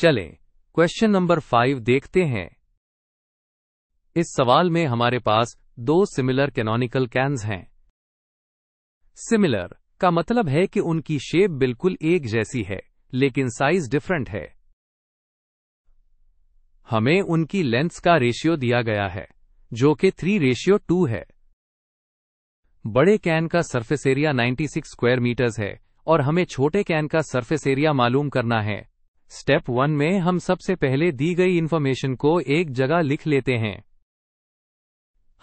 चलें question number 5 देखते हैं। इस सवाल में हमारे पास दो सिमिलर कैनोनिकल कैन्स हैं। सिमिलर का मतलब है कि उनकी शेप बिल्कुल एक जैसी है, लेकिन साइज डिफरेंट है। हमें उनकी लेंथ्स का रेशियो दिया गया है, जो कि 3:2 है। बड़े कैन का सरफेस एरिया 96 स्क्वायर मीटर्स है और हमें छोटे कैन का सरफेस एरिया मालूम करना है। स्टेप 1 में हम सबसे पहले दी गई इंफॉर्मेशन को एक जगह लिख लेते हैं।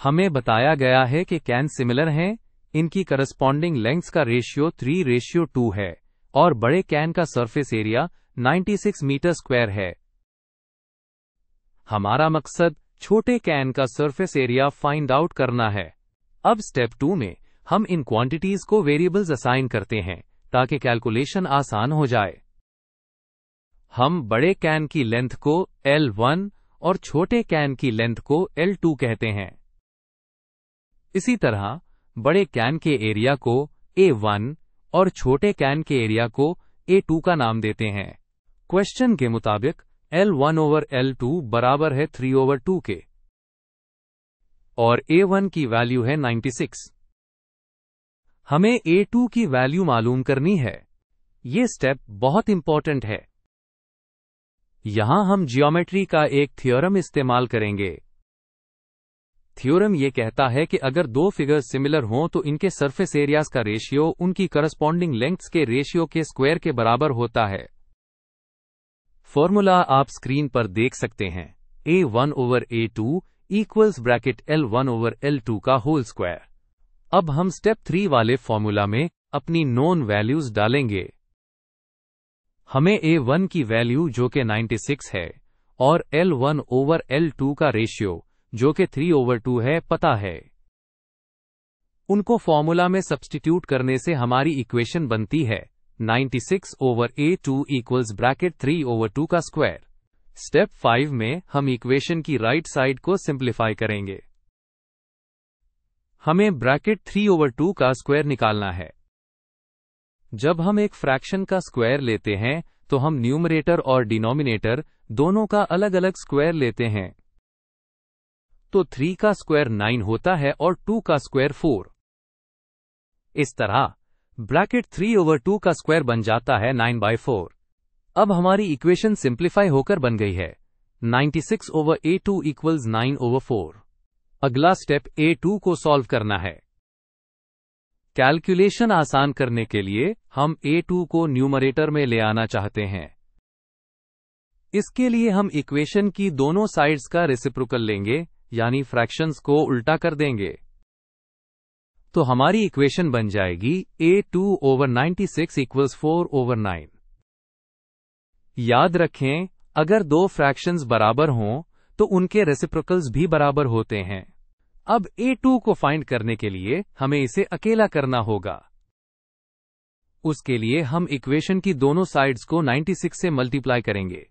हमें बताया गया है कि कैन सिमिलर हैं, इनकी करस्पॉन्डिंग लेंथ्स का रेशियो 3:2 है और बड़े कैन का सरफेस एरिया 96 मीटर स्क्वायर है। हमारा मकसद छोटे कैन का सरफेस एरिया फाइंड आउट करना है। अब स्टेप 2 में हम इन क्वांटिटीज को वेरिएबल्स असाइन करते हैं ताकि कैलकुलेशन आसान हो जाए। हम बड़े कैन की लेंथ को L1 और छोटे कैन की लेंथ को L2 कहते हैं। इसी तरह बड़े कैन के एरिया को A1 और छोटे कैन के एरिया को A2 का नाम देते हैं। क्वेश्चन के मुताबिक L1/L2 बराबर है 3/2 के और A1 की वैल्यू है 96। हमें A2 की वैल्यू मालूम करनी है। यह स्टेप बहुत इंपॉर्टेंट है। यहां हम ज्योमेट्री का एक थ्योरम इस्तेमाल करेंगे। थ्योरम यह कहता है कि अगर दो फिगर्स सिमिलर हों तो इनके सरफेस एरियाज का रेशियो उनकी करस्पॉन्डिंग लेंथ्स के रेशियो के स्क्वायर के बराबर होता है। फॉर्मूला आप स्क्रीन पर देख सकते हैं। A1/A2 इक्वल्स ब्रैकेट L1/L2 का होल स्क्वायर। अब हम स्टेप 3 वाले फॉर्मूला में अपनी नोन वैल्यूज डालेंगे। हमें A1 की वैल्यू जो कि 96 है और L1/L2 का रेशियो जो कि 3/2 है पता है। उनको फॉर्मूला में सब्स्टिट्यूट करने से हमारी इक्वेशन बनती है 96/A2 इक्वल्स ब्रैकेट 3/2 का स्क्वायर। स्टेप 5 में हम इक्वेशन की राइट साइड को सिंप्लीफाई करेंगे। हमें ब्रैकेट 3/2 का स्क्वायर निकालना है। जब हम एक फ्रैक्शन का स्क्वायर लेते हैं तो हम न्यूमरेटर और डिनोमिनेटर दोनों का अलग अलग स्क्वायर लेते हैं। तो 3 का स्क्वायर 9 होता है और 2 का स्क्वायर 4। इस तरह ब्रैकेट 3/2 का स्क्वायर बन जाता है 9/4। अब हमारी इक्वेशन सिंप्लीफाई होकर बन गई है 96/A2 इक्वल्स 9/4। अगला स्टेप A2 को सॉल्व करना है। कैलकुलेशन आसान करने के लिए हम A2 को न्यूमरेटर में ले आना चाहते हैं। इसके लिए हम इक्वेशन की दोनों साइड्स का रेसिप्रोकल लेंगे, यानी फ्रैक्शंस को उल्टा कर देंगे। तो हमारी इक्वेशन बन जाएगी A2/96 इक्वल्स 4/9। याद रखें, अगर दो फ्रैक्शंस बराबर हों तो उनके रेसिप्रोकल्स भी बराबर होते हैं। अब A2 को फाइंड करने के लिए हमें इसे अकेला करना होगा। उसके लिए हम इक्वेशन की दोनों साइड्स को 96 से मल्टीप्लाई करेंगे।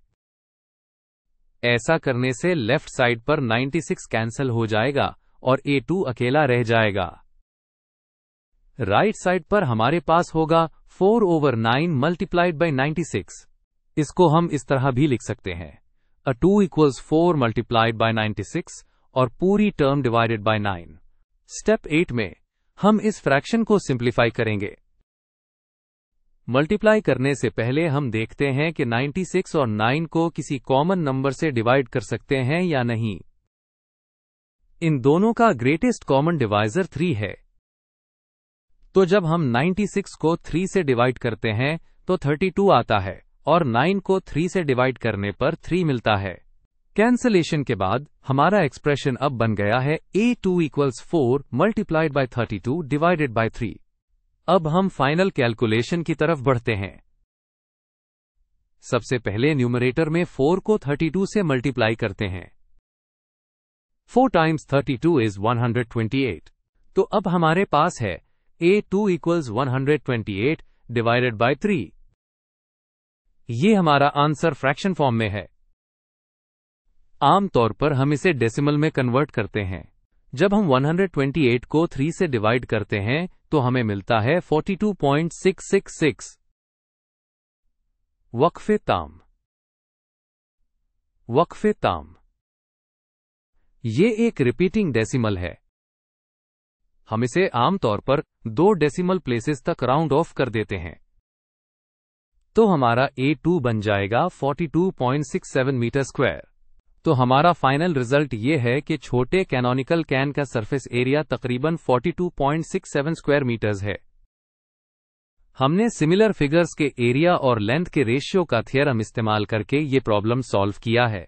ऐसा करने से लेफ्ट साइड पर 96 कैंसिल हो जाएगा और A2 अकेला रह जाएगा। राइट साइड पर हमारे पास होगा 4/9 मल्टीप्लाइड बाई 96। इसको हम इस तरह भी लिख सकते हैं A2 इक्वल्स 4 मल्टीप्लाइड बाई 96 और पूरी टर्म डिवाइडेड बाय 9। स्टेप 8 में हम इस फ्रैक्शन को सिंप्लीफाई करेंगे। मल्टीप्लाई करने से पहले हम देखते हैं कि 96 और 9 को किसी कॉमन नंबर से डिवाइड कर सकते हैं या नहीं। इन दोनों का ग्रेटेस्ट कॉमन डिवाइजर 3 है। तो जब हम 96 को 3 से डिवाइड करते हैं तो 32 आता है और 9 को 3 से डिवाइड करने पर 3 मिलता है। कैंसलेशन के बाद हमारा एक्सप्रेशन अब बन गया है A2 equals 4 multiplied by 32 divided by 3। अब हम फाइनल कैलकुलेशन की तरफ बढ़ते हैं। सबसे पहले न्यूमरेटर में 4 को 32 से मल्टीप्लाई करते हैं। 4 टाइम्स 32 इज 128। तो अब हमारे पास है A2 इक्वल्स 128 डिवाइडेड बाय 3। ये हमारा आंसर फ्रैक्शन फॉर्म में है। आमतौर पर हम इसे डेसिमल में कन्वर्ट करते हैं। जब हम 128 को 3 से डिवाइड करते हैं तो हमें मिलता है 42.666। वक्फे ताम। वक्फे ताम। ये एक रिपीटिंग डेसिमल है। हम इसे आमतौर पर 2 डेसिमल प्लेसेस तक राउंड ऑफ कर देते हैं। तो हमारा A2 बन जाएगा 42.67 मीटर स्क्वायर। तो हमारा फाइनल रिजल्ट ये है कि छोटे कैनोनिकल कैन का सरफेस एरिया तकरीबन 42.67 स्क्वायर मीटर्स है। हमने सिमिलर फिगर्स के एरिया और लेंथ के रेशियो का थियरम इस्तेमाल करके ये प्रॉब्लम सॉल्व किया है।